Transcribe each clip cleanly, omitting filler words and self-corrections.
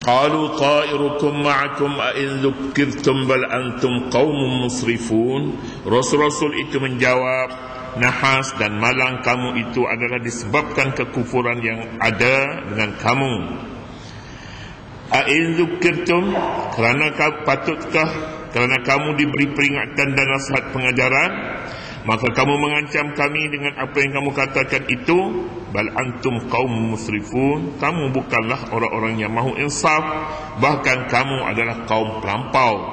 Qalu ta'irukum ma'akum a in dhukkirtum bal antum qaumun musrifun. Rasul-rasul itu menjawab, nahas dan malang kamu itu adalah disebabkan kekufuran yang ada dengan kamu. A in dhukkirtum, kerana kamu diberi peringatan dan nasihat pengajaran, maka kamu mengancam kami dengan apa yang kamu katakan itu. Bal antum qaum musrifun, kamu bukanlah orang-orang yang mahu insaf, bahkan kamu adalah kaum pelampau.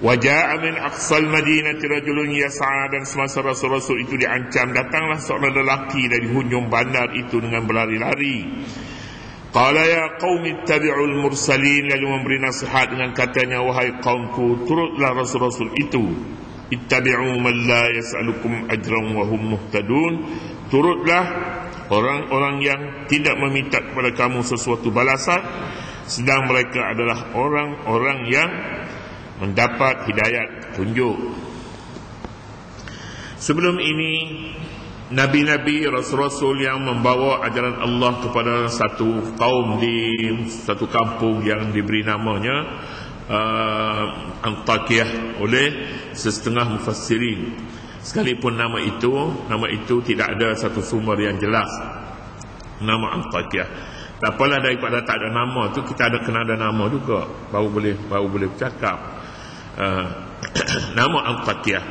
Waja'a min aqsal madinati rajulun yas'a, dan semasa rasul-rasul itu diancam, datanglah seorang lelaki dari hujung bandar itu dengan berlari-lari. Qala ya qaumi ittabi'ul mursalin, lalu memberi nasihat dengan katanya, wahai kaumku, turutlah rasul-rasul itu. Ittabi'u man la yas'alukum ajran wa hum muhtadun, turutlah orang-orang yang tidak meminta kepada kamu sesuatu balasan, sedang mereka adalah orang-orang yang mendapat hidayat petunjuk. Sebelum ini, nabi-nabi, rasul-rasul yang membawa ajaran Allah kepada satu kaum di satu kampung yang diberi namanya Antakiyah oleh setengah mufassirin. Sekalipun nama itu tidak ada satu sumber yang jelas, nama Antakiyah. Tak apalah, daripada tak ada nama tu, kita kena ada nama juga, baru boleh bercakap. Nama Antakiyah.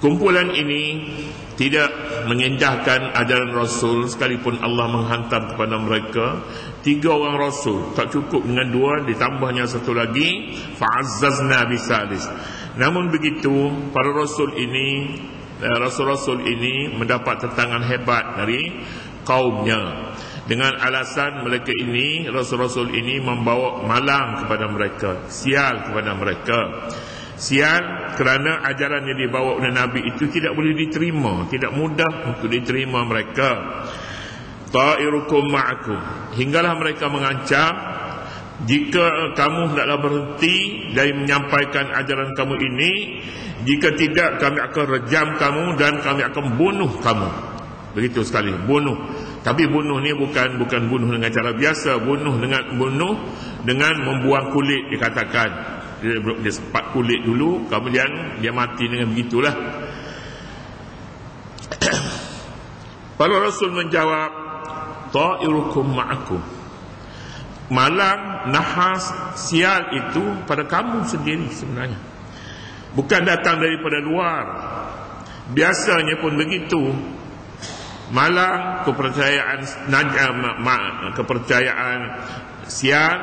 Kumpulan ini tidak mengendahkan ajaran Rasul, sekalipun Allah menghantar kepada mereka 3 orang Rasul. Tak cukup dengan 2, ditambahnya satu lagi, fa'azzazna bisalis. Namun begitu, para rasul ini mendapat tentangan hebat dari kaumnya, dengan alasan mereka ini, rasul-rasul ini membawa malang kepada mereka, sial kepada mereka. Sial kerana ajaran yang dibawa oleh Nabi itu tidak boleh diterima, tidak mudah untuk diterima mereka. Ta'irukum ma'akum, hinggalah mereka mengancam, jika kamu hendaklah berhenti dari menyampaikan ajaran kamu ini, jika tidak kami akan rejam kamu dan kami akan bunuh kamu. Begitu sekali, bunuh. Tapi bunuh ni bukan bunuh dengan cara biasa, bunuh dengan membuang kulit, dikatakan. Dia sempat kulit dulu, kemudian dia mati dengan begitulah. Para rasul menjawab, ta'irukum ma'akum, malang, nahas, sial itu pada kamu sendiri sebenarnya, bukan datang daripada luar. Biasanya pun begitu. Malang, kepercayaan sial,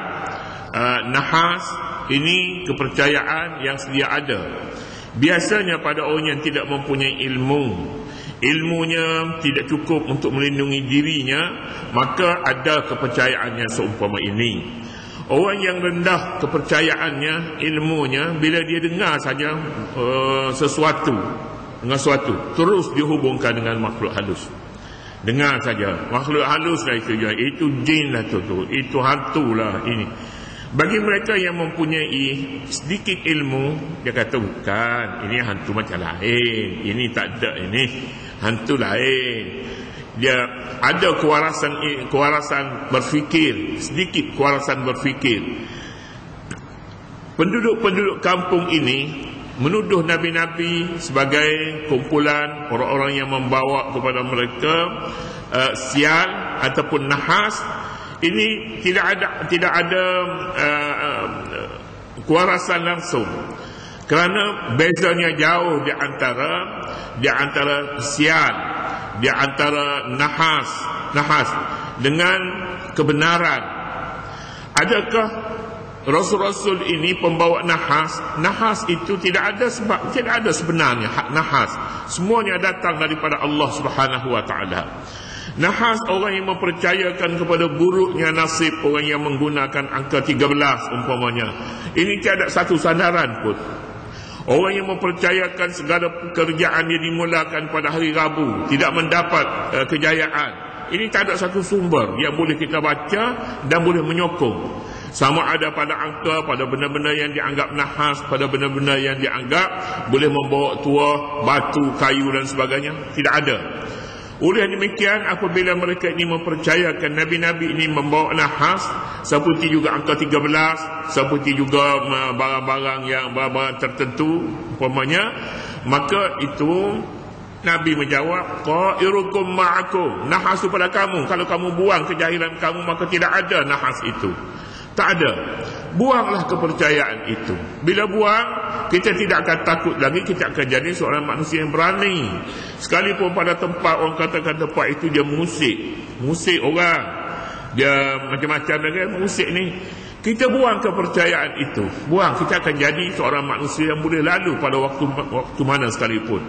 nahas, ini kepercayaan yang sedia ada. Biasanya pada orang yang tidak mempunyai ilmunya tidak cukup untuk melindungi dirinya, maka ada kepercayaannya seumpama ini. Orang yang rendah kepercayaannya, ilmunya, bila dia dengar saja sesuatu, terus dihubungkan dengan makhluk halus. Dengar saja, makhluk halus lah itu jin lah tu, itu hantu lah ini. Bagi mereka yang mempunyai sedikit ilmu, dia kata bukan, ini hantu macam lain, ini tak ada, ini hantu lain. Dia ada kewarasan berfikir, sedikit kewarasan berfikir. Penduduk kampung ini menuduh nabi-nabi sebagai kumpulan orang-orang yang membawa kepada mereka sial ataupun nahas. Ini tidak ada kewarasan langsung, kerana bezanya jauh di antara sial, di antara nahas dengan kebenaran. Adakah rasul-rasul ini pembawa nahas? Nahas itu tidak ada sebenarnya hak nahas. Semuanya datang daripada Allah Subhanahu wa taala. Nahas orang yang mempercayakan kepada buruknya nasib orang yang menggunakan angka 13 umpamanya. Ini tiada satu sandaran pun. Orang yang mempercayakan segala pekerjaan yang dimulakan pada hari Rabu tidak mendapat kejayaan. Ini tak ada satu sumber yang boleh kita baca dan boleh menyokong. Sama ada pada angka, pada benda-benda yang dianggap nahas, pada benda-benda yang dianggap boleh membawa tua, batu, kayu dan sebagainya. Tidak ada. Oleh demikian, apabila mereka ini mempercayakan Nabi-Nabi ini membawa nahas, seperti juga angka 13, seperti juga barang-barang yang barang-barang tertentu umpamanya, maka itu Nabi menjawab, qa'irukum ma'akum, nahas itu pada kamu. Kalau kamu buang kejahilan kamu, maka tidak ada nahas itu. Tak ada. Buanglah kepercayaan itu. Bila buang, kita tidak akan takut lagi, kita akan jadi seorang manusia yang berani. Sekalipun pada tempat orang katakan tempat itu dia musik orang, dia macam-macam lagi musik ni, kita buang kepercayaan itu. Buang, kita akan jadi seorang manusia yang boleh lalu pada waktu mana sekalipun.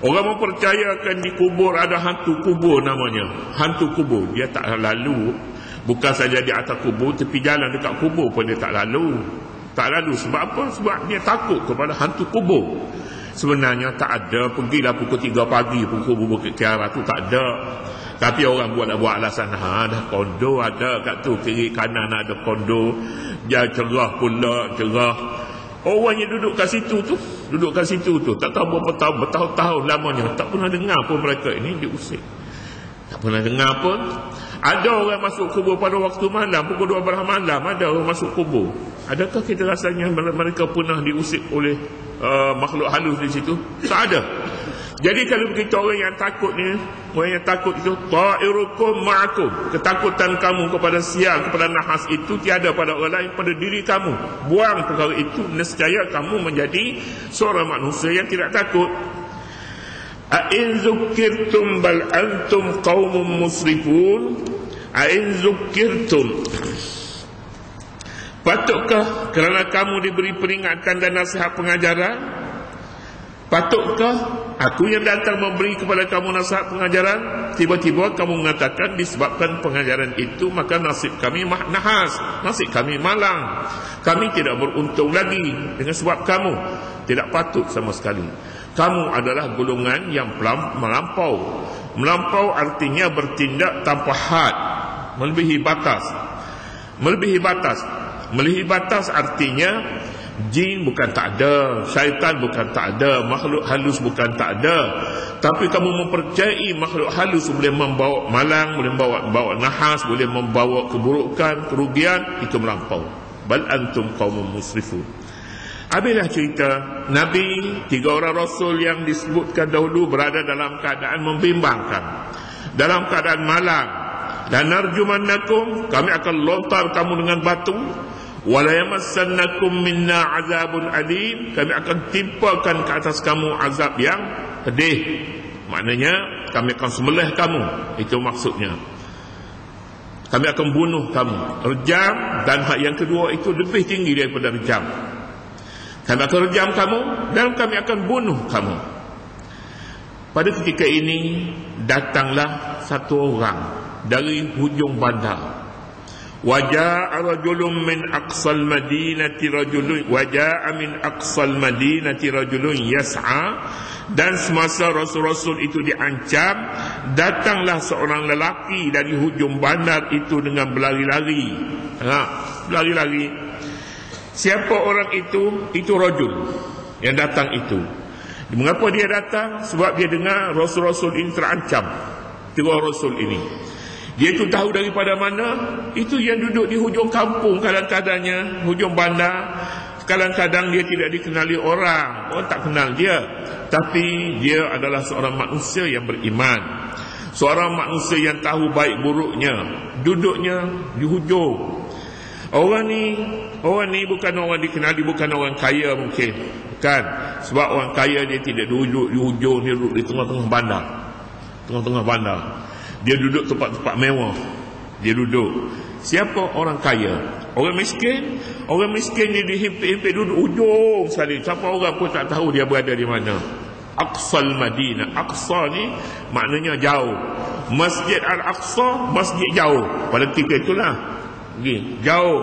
Orang mempercayakan di kubur ada hantu kubur namanya. Hantu kubur, dia tak lalu. Bukan saja di atas kubur, tepi jalan dekat kubur pun dia tak lalu. Tak lalu sebab apa? Sebab dia takut kepada hantu kubur. Sebenarnya tak ada. Pergilah pukul 3 pagi pukul Bukit Kiara tu, tak ada. Tapi orang buat alasan, ada kondo ada kat tu, kiri kanan ada kondo, dia cerah pula, cerah. Orang yang duduk kat situ tu, tak tahu berapa tahun, bertahun-tahun lamanya, tak pernah dengar pun mereka ini diusik. Tak pernah dengar pun. Ada orang masuk kubur pada waktu malam, pukul 12 malam, ada orang masuk kubur. Adakah kita rasanya mereka pernah diusik oleh makhluk halus di situ? Tak ada. Jadi kalau begitu, orang yang takut ni, orang yang takut itu, ta'irukum ma'akum, ketakutan kamu kepada sial, kepada nahas itu tiada pada orang lain, pada diri kamu. Buang perkara itu, nescaya kamu menjadi seorang manusia yang tidak takut. A'in zukirtum bal antum qaumun musrifun. A'in zukirtum, patutkah kerana kamu diberi peringatan dan nasihat pengajaran? Patutkah aku yang datang memberi kepada kamu nasihat pengajaran, tiba-tiba kamu mengatakan disebabkan pengajaran itu maka nasib kami nahas, nasib kami malang, kami tidak beruntung lagi dengan sebab kamu? Tidak patut sama sekali. Kamu adalah golongan yang melampau. Melampau artinya bertindak tanpa had, melebihi batas. Melebihi batas artinya jin bukan tak ada, syaitan bukan tak ada, makhluk halus bukan tak ada. Tapi kamu mempercayai makhluk halus boleh membawa malang, boleh membawa nahas, boleh membawa keburukan, kerugian, itu melampau. Bal antum qaumun musrifun. Habislah cerita Nabi, 3 orang Rasul yang disebutkan dahulu berada dalam keadaan membimbangkan, dalam keadaan malang. Dan narjumannakum, kami akan lontar kamu dengan batu. Wala yamassannakum minna azabun alim, kami akan timpakan ke atas kamu azab yang pedih. Maknanya kami akan sembelih kamu, itu maksudnya. Kami akan bunuh kamu, rejam, dan hak yang kedua itu lebih tinggi daripada rejam. Kami akan rejam kamu dan kami akan bunuh kamu. Pada ketika ini datanglah satu orang dari hujung bandar. Waja'a rajulun min aqsal madinati rajulun waja'a min aqsal madinati rajulun yas'a, dan semasa rasul-rasul itu diancam, datanglah seorang lelaki dari hujung bandar itu dengan berlari-lari. Berlari-lari. Siapa orang itu? Itu rajul yang datang itu. Mengapa dia datang? Sebab dia dengar rasul-rasul ini terancam. 3 rasul ini, dia itu tahu daripada mana? Itu yang duduk di hujung kampung, kadang-kadangnya hujung bandar. Kadang-kadang dia tidak dikenali orang tak kenal dia, tapi dia adalah seorang manusia yang beriman, seorang manusia yang tahu baik buruknya. Duduknya di hujung. Orang ni bukan orang dikenali, bukan orang kaya mungkin. Bukan. Sebab orang kaya dia tidak duduk di hujung, dia duduk di tengah-tengah bandar. Tengah-tengah bandar. Dia duduk tempat-tempat mewah. Dia duduk. Siapa orang kaya? Orang miskin dia dihimpit-himpit duduk ujung sekali. Siapa orang pun tak tahu dia berada di mana. Aqsal Madinah. Aqsa ni maknanya jauh. Masjid Al-Aqsa, masjid jauh. Pada ketika itulah jauh,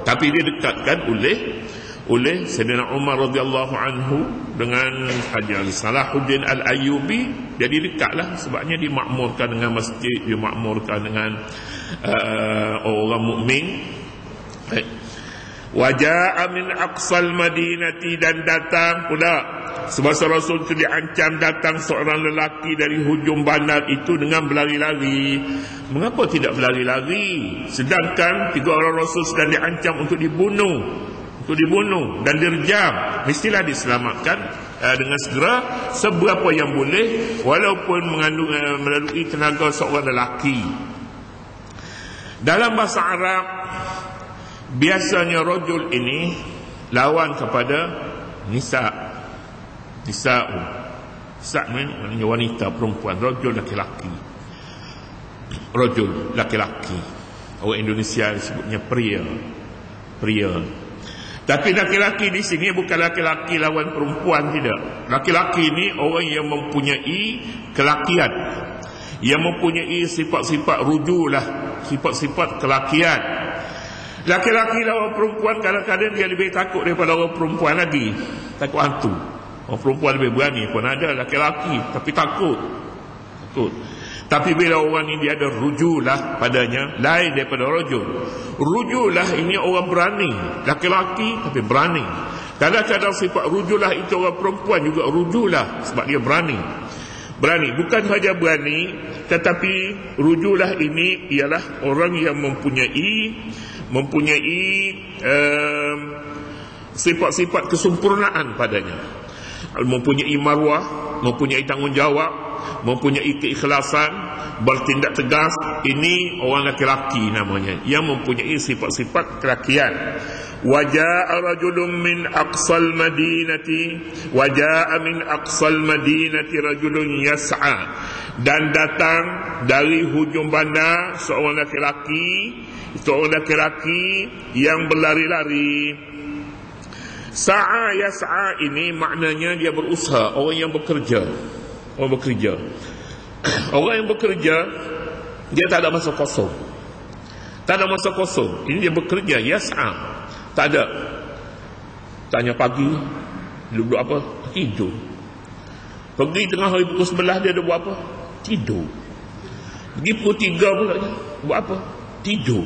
tapi dia dekatkan oleh Sayyidina Umar radhiyallahu anhu dengan Haji Salahuddin Al-Ayyubi. Jadi dekatlah, sebabnya dimakmurkan dengan masjid, dimakmurkan dengan orang mukmin. Waja'a min aqsal madinati, dan datang pula semasa Rasul itu diancam, datang seorang lelaki dari hujung bandar itu dengan berlari-lari. Mengapa tidak berlari-lari? Sedangkan 3 orang Rasul sedang diancam untuk dibunuh dan direjam. Mestilah diselamatkan dengan segera, seberapa yang boleh, walaupun melalui tenaga seorang lelaki. Dalam bahasa Arab, biasanya rajul ini lawan kepada nisa. Nisa maknanya wanita, perempuan. Rajul laki-laki. Rajul laki-laki. Orang Indonesia disebutnya pria. Tapi laki-laki di sini bukan laki-laki lawan perempuan, tidak. Laki-laki ini orang yang mempunyai kelakian, yang mempunyai sifat-sifat rujulah, sifat-sifat kelakian. Laki-laki lawan perempuan kadang-kadang dia lebih takut daripada orang perempuan lagi. Takut hantu. Orang perempuan lebih berani pun ada, laki-laki tapi takut. Tapi bila orang ini dia ada rujulah padanya, lain daripada rajul. Rujulah ini orang berani, laki-laki tapi berani. Kadang-kadang sifat rujulah itu orang perempuan juga rujulah, sebab dia berani. Bukan saja berani, tetapi rujulah ini ialah orang yang mempunyai sifat-sifat kesempurnaan padanya. Mempunyai marwah, mempunyai tanggungjawab, mempunyai keikhlasan, bertindak tegas. Ini orang laki-laki namanya, yang mempunyai sifat-sifat kelakian. Waja'a rajulun min aqsal madinati rajulun yas'a, dan datang dari hujung bandar seorang laki-laki yang berlari-lari. Sa'a yas'a ini maknanya dia berusaha, orang yang bekerja. Orang yang bekerja, dia tak ada masa kosong. Ini dia bekerja, yas'a. Tak ada. Tanya pagi, dia buat apa? Tidur. Pergi tengah hari pukul 11, dia ada buat apa? Tidur. Pergi pukul 3 pula, buat apa? Tidur.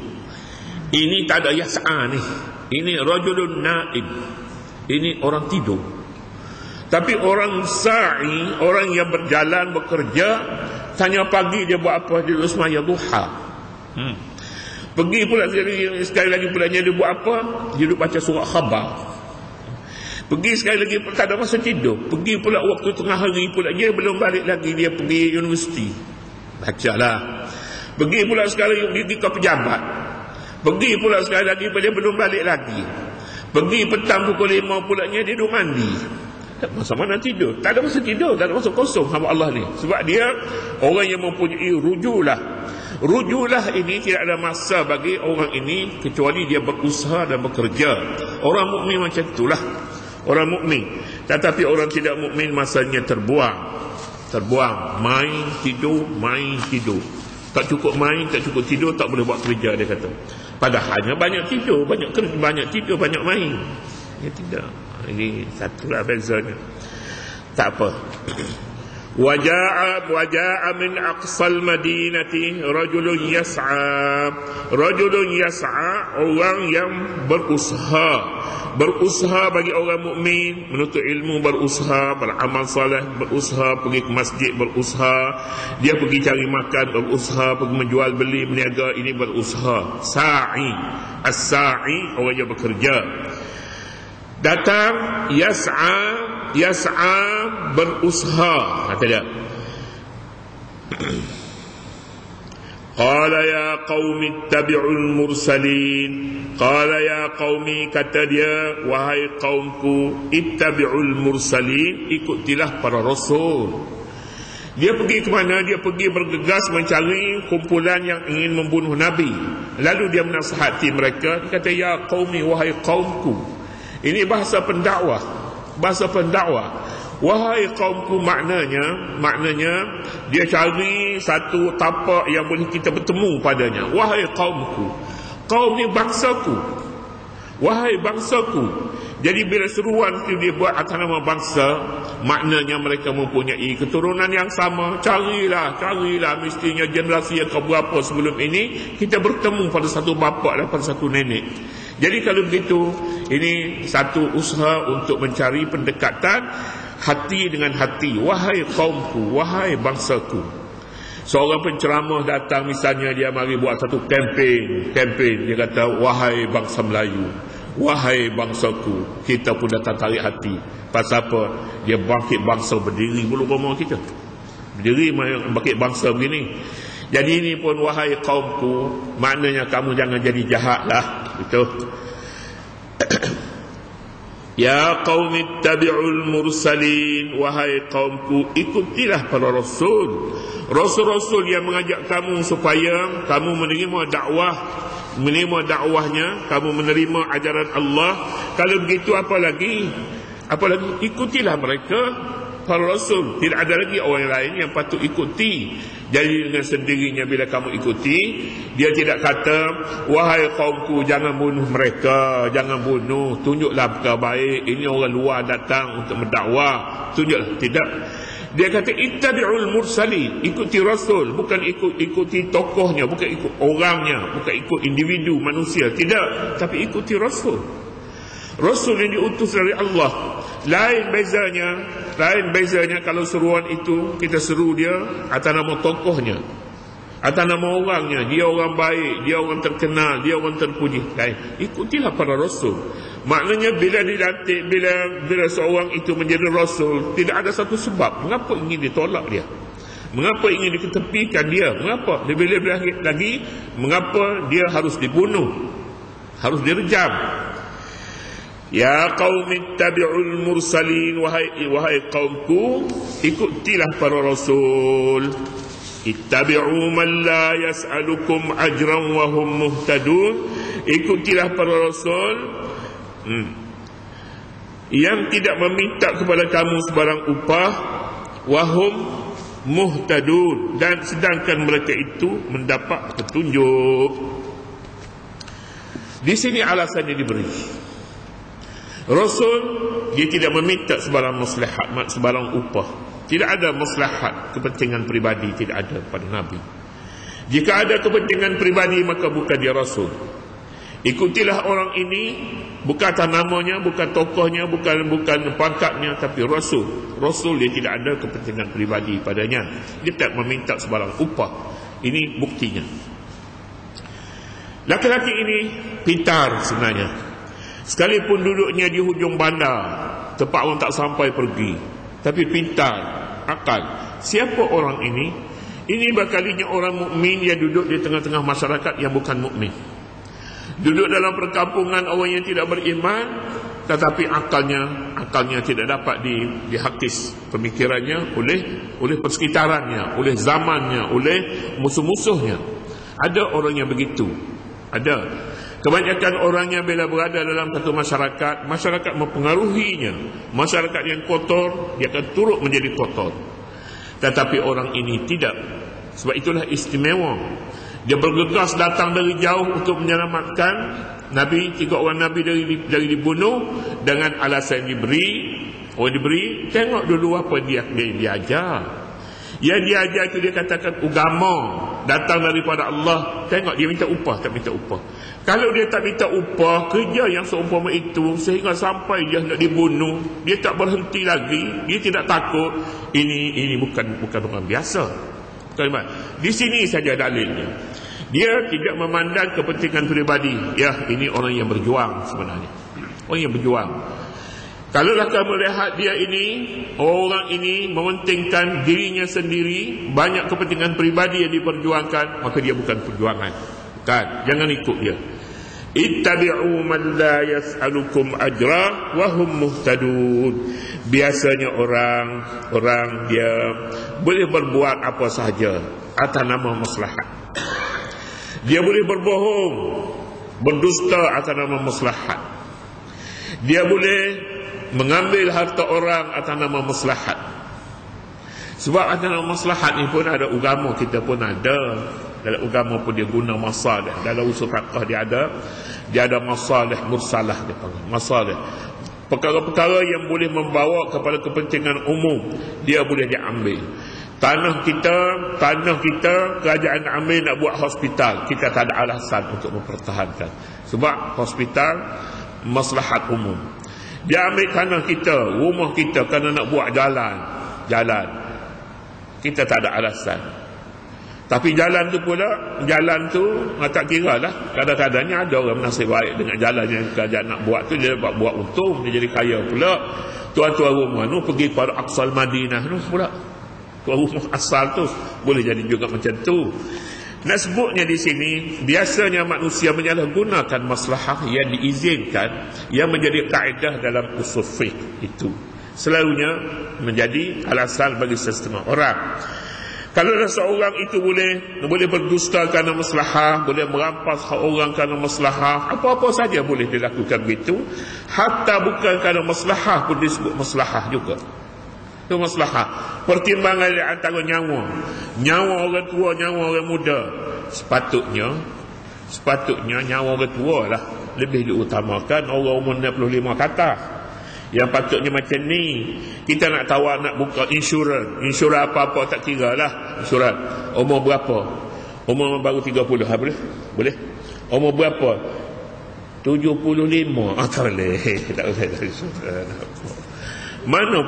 Ini tak ada yas'a ni. Ini rajulun na'im. Ini orang tidur. Tapi orang sa'i, orang yang berjalan, bekerja, tanya pagi dia buat apa? Dia duduk semaya duha. Pergi pula sekali lagi pulanya dia buat apa? Dia duduk baca surat khabar. Pergi sekali lagi, tak ada masa tidur. Pergi pula waktu tengah hari pula, dia belum balik lagi, dia pergi universiti. Bacalah. Pergi pula sekali lagi ke pejabat. Pergi pula sekali lagi, dia belum balik lagi. Pergi petang pukul 5 pulanya dia duduk mandi. Tak masa mana tidur? Tak ada masa tidur, tak ada masa kosong hamba Allah ni. Sebab dia orang yang mempunyai rujulah. Rujulah ini tidak ada masa bagi orang ini kecuali dia berusaha dan bekerja. Orang mukmin macam itulah. Orang mukmin. Tetapi orang tidak mukmin masanya terbuang. Main tidur. Tak cukup main, tak cukup tidur, tak boleh buat kerja, dia kata. Padahalnya banyak tidur, banyak kerja, banyak main. Ya tidak. Ini satulah bezanya. Tak apa. Waja'a min aqsal madinati rajulun yas'a. Orang yang berusaha bagi orang mukmin, menuntut ilmu berusaha, beramal soleh berusaha, pergi ke masjid berusaha, dia pergi cari makan berusaha, pergi menjual beli berniaga, ini berusaha. Sa'i, as-sa'i orang yang bekerja. Datang yas'a berusaha, kata dia. Qala ya qaumi ittabi'ul mursalin. Qala ya qaumi, kata dia, wahai kaumku, ittabi'ul mursalin, ikutilah para rasul. Dia pergi ke mana? Dia pergi bergegas mencari kumpulan yang ingin membunuh Nabi. Lalu dia menasihati mereka. Dia kata, ya qaumi, wahai kaumku. Ini bahasa pendakwah. Wahai kaumku maknanya dia cari satu tapak yang boleh kita bertemu padanya. Wahai kaumku. Kaum ni bangsaku. Wahai bangsaku. Jadi bila seruan itu dia buat atas nama bangsa, maknanya mereka mempunyai keturunan yang sama. Carilah mestinya generasi yang keberapa sebelum ini kita bertemu pada satu bapa dan pada satu nenek. Jadi kalau begitu, ini satu usaha untuk mencari pendekatan hati dengan hati. Wahai kaumku, wahai bangsaku. Seorang penceramah datang, misalnya dia mari buat satu kempen. Dia kata, wahai bangsa Melayu, wahai bangsaku. Kita pun datang tarik hati. Pasal apa? Dia bangkit bangsa berdiri bulu rumah kita. Berdiri bangkit bangsa begini. Jadi ini pun, wahai kaumku, maknanya kamu jangan jadi jahat lah. Betul. Ya qaumi ittabi'ul mursalin, wahai kaumku, ikutilah para rasul. Rasul-rasul yang mengajak kamu supaya kamu menerima dakwahnya, kamu menerima ajaran Allah. Kalau begitu apa lagi? Ikutilah mereka, para rasul. Tidak ada lagi orang lain yang patut ikuti. Jadi dengan sendirinya bila kamu ikuti, dia tidak kata, wahai kaumku, jangan bunuh mereka, jangan bunuh, tunjuklah perkara baik, ini orang luar datang untuk mendakwah, tunjuklah. Tidak. Dia kata, ittabi'ul mursalin, ikuti rasul, bukan ikuti tokohnya, bukan ikut orangnya, bukan ikut individu manusia, tidak, tapi ikuti rasul. Rasul yang diutus dari Allah. Lain bezanya kalau seruan itu kita seru dia atas nama tokohnya, atas nama orangnya, dia orang baik, dia orang terkenal, dia orang terpuji. Lain. Ikutilah para rasul. Maknanya bila dilantik, bila seorang itu menjadi rasul, tidak ada satu sebab mengapa ingin ditolak dia, mengapa ingin diketepikan dia, mengapa lebih-lebih lagi mengapa dia harus dibunuh, harus direjam. Ya qaumi ittabi'ul mursalin, wahai kaumku, ikutilah para rasul. Ittabi'u man la yas'alukum ajran wa hum muhtadun, ikutilah para rasul yang tidak meminta kepada kamu sebarang upah, wa hum muhtadun, dan sedangkan mereka itu mendapat petunjuk. Di sini alasannya diberi. Rasul dia tidak meminta sebarang maslahat, sebarang upah. Tidak ada maslahat, kepentingan pribadi tidak ada pada Nabi. Jika ada kepentingan pribadi, maka bukan dia rasul. Ikutilah orang ini, bukan atas namanya, bukan tokohnya, bukan pangkatnya, tapi rasul. Rasul dia tidak ada kepentingan pribadi padanya. Dia tidak meminta sebarang upah. Ini buktinya. Laki-laki ini pintar sebenarnya. Sekalipun duduknya di hujung bandar, tempat orang tak sampai pergi, tapi pintar, akal. Siapa orang ini? Ini bakalinya orang mukmin yang duduk di tengah-tengah masyarakat yang bukan mukmin. Duduk dalam perkampungan orang yang tidak beriman, tetapi akalnya tidak dapat dihakis pemikirannya oleh persekitarannya, oleh zamannya, oleh musuh-musuhnya. Ada orang yang begitu. Ada. Kebanyakan orangnya bila berada dalam satu masyarakat mempengaruhinya. Masyarakat yang kotor, dia akan turut menjadi kotor. Tetapi orang ini tidak. Sebab itulah istimewa. Dia bergegas datang dari jauh untuk menyelamatkan Nabi, 3 orang Nabi dari dibunuh dengan alasan diberi. Orang diberi, tengok dulu apa dia ajar. Yang dia ajar itu dia katakan agama datang daripada Allah. Tengok dia minta upah, tak minta upah. Kalau dia tak minta upah, kerja yang seumpama itu sehingga sampai dia nak dibunuh, dia tak berhenti lagi, dia tidak takut. Ini bukan orang biasa. Di sini saja dalilnya. Dia tidak memandang kepentingan pribadi. Ya, ini orang yang berjuang sebenarnya. Orang yang berjuang. Kalaulah kamu lihat dia ini, orang ini mementingkan dirinya sendiri, banyak kepentingan pribadi yang diperjuangkan, maka dia bukan perjuangan. Bukan, jangan ikut dia. Ittabi'u man la yas'alukum ajra wa hum muhtadun. Biasanya orang dia boleh berbuat apa sahaja atas nama maslahat. Dia boleh berbohong, berdusta atas nama maslahat. Dia boleh mengambil harta orang atas nama maslahat. Sebab atas nama maslahat ni pun ada agama kita pun ada. Dalam agama pun dia guna masalih. Dalam usul fiqh dia ada masalih mursalah, dia panggil masalih. Perkara-perkara yang boleh membawa kepada kepentingan umum, dia boleh diambil. Tanah kita kerajaan ambil nak buat hospital, kita tak ada alasan untuk mempertahankan. Sebab hospital maslahat umum. Dia ambil tanah kita, rumah kita kerana nak buat jalan. Kita tak ada alasan. Tapi jalan tu pula, tak kira lah. Kadang-kadangnya ada orang nasib baik dengan jalan yang kerajaan nak buat tu, dia dapat buat untung, dia jadi kaya pula. Tuan-tuan rumah tu pergi pada Aqsal Madinah tu pula. Tuan rumah asal tu boleh jadi juga macam tu. Nak sebutnya di sini, biasanya manusia menyalahgunakan maslahah yang diizinkan, yang menjadi kaedah dalam usul fiqh itu. Selalunya menjadi alasan bagi setengah orang. Kalau seorang itu boleh berdusta kerana maslahah, boleh merampas hak orang kerana maslahah, apa-apa saja boleh dilakukan begitu. Hatta bukan kerana maslahah pun disebut maslahah juga. Itu maslahah. Pertimbangan di antara nyawa orang tua, nyawa orang muda. Sepatutnya nyawa orang tua lah lebih diutamakan orang umur 65 ke atas. Yang patutnya macam ni. Kita nak tahu nak buka insurans apa-apa tak kira lah. Insurans umur berapa? Umur baru 30 boleh? Umur berapa? 75. Tak boleh. Tak boleh. Mana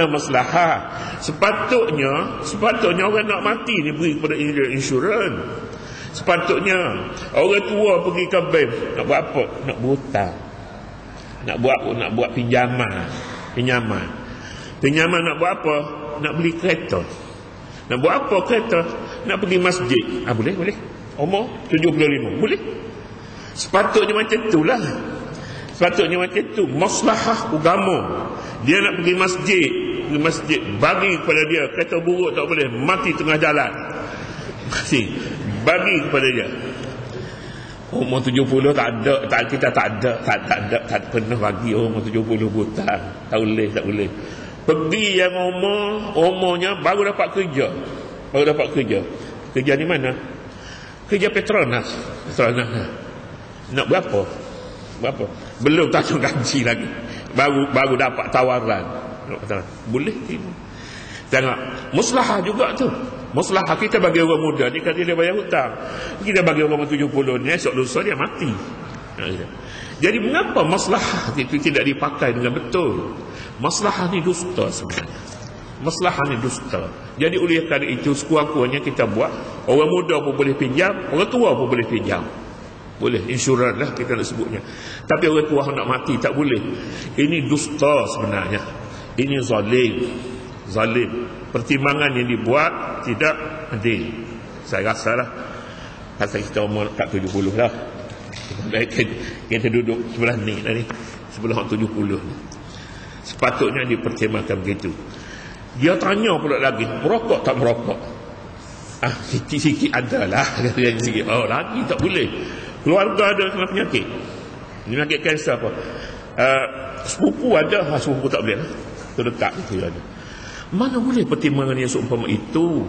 maslahah? Sepatutnya orang nak mati ni pergi kepada insurans. Sepatutnya orang tua pergi ke bank nak buat apa? Nak berhutang. Nak buat pinjaman. Pinjaman nak buat apa? Nak beli kereta. Nak buat apa kereta? Nak pergi masjid. Boleh. Umur 75. Boleh. Sepatutnya macam itulah. Sepatutnya macam tu. Maslahah agama. Dia nak pergi masjid, bagi kepada dia. Kereta buruk tak boleh, mati tengah jalan. Bagi kepada dia. Umur 70 kita tak pernah bagi umur 70 buta. Tak boleh. Pergi yang umurnya baru dapat kerja. Kerja di mana? Kerja Petronas. Nak berapa? Belum tak gaji lagi. Baru dapat tawaran. Boleh tidak? Tengok, maslahah juga tu. Maslahah kita bagi orang muda ni, kata dia bayar hutang. Kita bagi orang 70 ni, esok lusa dia mati. Jadi mengapa maslahah itu tidak dipakai dengan betul? Maslahah ni dusta sebenarnya. Maslahah ni dusta. Jadi oleh kerana itu, sekurang-kurangnya kita buat. Orang muda pun boleh pinjam, orang tua pun boleh pinjam. Boleh, insurans lah kita nak sebutnya. Tapi orang tua nak mati tak boleh. Ini dusta sebenarnya. Ini zalim. Pertimbangan yang dibuat tidak adil. Saya rasa lah, pasal kita umur kat 70 lah, kita duduk sebelah ni tadi, sebelah 70 ni. Sepatutnya dipertimbangkan begitu. Dia tanya pula lagi, merokok tak merokok? Sikit-sikit ada lah. Lagi tak boleh. Keluarga ada kena penyakit kanser apa? Sepupu ada, sepupu tak boleh lah. Terdekat itu ada. Mana boleh pertimbangan yang seumpama itu?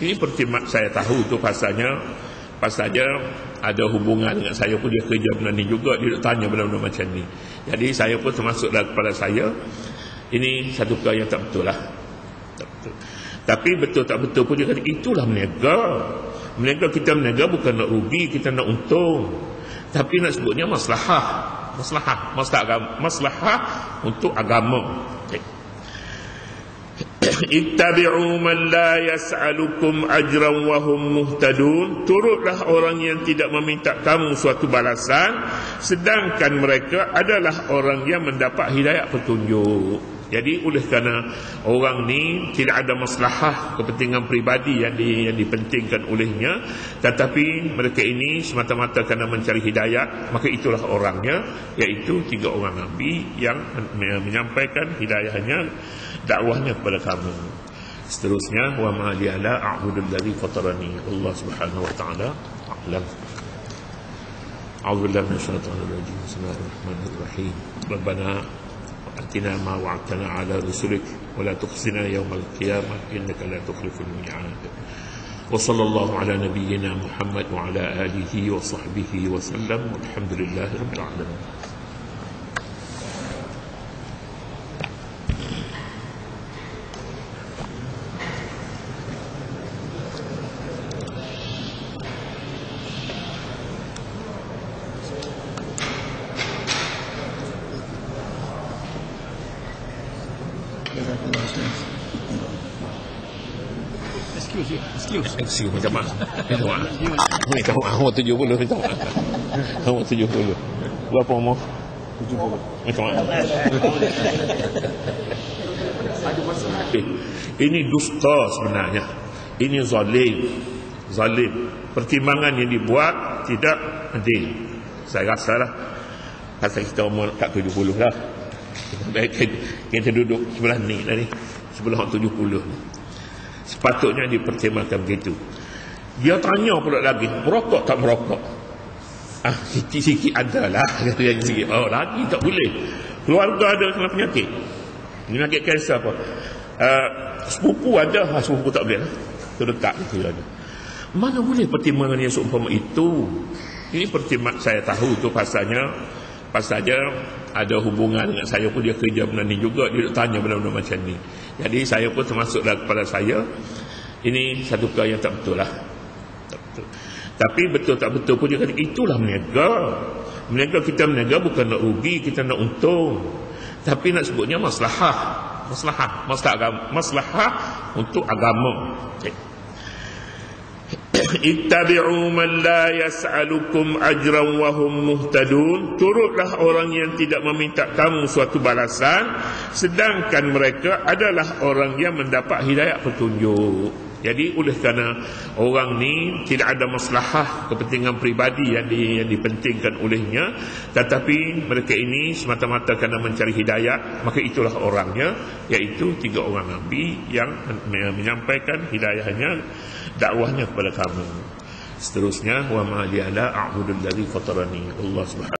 Ini pertimbangan saya tahu tu pasalnya ada hubungan dengan saya pun, dia kerja benda ni juga, dia tanya benda-benda macam ni. Jadi saya pun termasuklah kepada saya, ini satu perkara yang tak betul lah. Tak betul. Tapi betul tak betul pun dia kata itulah meniaga. Kita meniaga bukan nak rugi, kita nak untung. Tapi nak sebutnya maslahah untuk agama. Ittabi'u man la yas'alukum ajran wa hum muhtadun. Turutlah orang yang tidak meminta kamu suatu balasan, sedangkan mereka adalah orang yang mendapat hidayah petunjuk. Jadi oleh kerana orang ni tidak ada maslahah kepentingan peribadi yang dipentingkan olehnya, tetapi mereka ini semata-mata kerana mencari hidayah, maka itulah orangnya, iaitu 3 orang Nabi yang menyampaikan hidayahnya, dakwahnya kepada kamu. Seterusnya, wa ma li ala a'budul ladzi fatarani. Allah Subhanahu wa taala a'lam. A'udzu billahi minasyaitonir rajim. Bismillahirrahmanirrahim. Rabbana atina ma wa'adtana 'ala rusulik wa la tukhzina yawmal qiyamah innaka la tukhliful mi'ad. Wa sallallahu ala nabiyyina Muhammad wa ala alihi wa sahbihi wa sallam. Walhamdulillahirabbil alamin. Excuse, minta maaf. Minta maaf. Awak 70, minta maaf. Awak 70. Berapa umur? 70. Minta maaf. Ini dusta sebenarnya. Ini zalim. Pertimbangan yang dibuat tidak adil. Saya rasalah pasal kita umur kat 70 lah. Kita duduk sebelah ni tadi, sebelah 70. Sepatutnya dipertimbangkan begitu. Dia tanya pula lagi, merokok tak merokok? Sikit-sikit adalah kata yang sikit. Oh, lagi tak boleh. Keluarga ada kena penyakit kanser apa? Sepupu ada, sepupu tak boleh lah. Terdekat itu ada. Mana boleh pertimbangan yang seumpama itu? Ini pertimbangan saya tahu tu pasalnya ada hubungan dengan saya pun, dia kerja benda ni juga, dia tanya benda-benda macam ni. Jadi saya pun termasuklah kepada saya, ini satu perkara yang tak betul lah. Tak betul. Tapi betul tak betul pun dia kata itulah meniaga. Kita meniaga bukan nak rugi, kita nak untung. Tapi nak sebutnya maslahah untuk agama. Ittabi'u man la yas'alukum ajran wa hum muhtadun. Turutlah orang yang tidak meminta kamu suatu balasan, sedangkan mereka adalah orang yang mendapat hidayah petunjuk. Jadi oleh kerana orang ni tidak ada maslahah kepentingan peribadi yang dipentingkan olehnya, tetapi mereka ini semata-mata kerana mencari hidayah, maka itulah orangnya, iaitu 3 orang Nabi yang menyampaikan hidayahnya, dakwahnya kepada kamu. Seterusnya, wa ma li'ala a'budul ladzi fatarani. Allah Subhanahu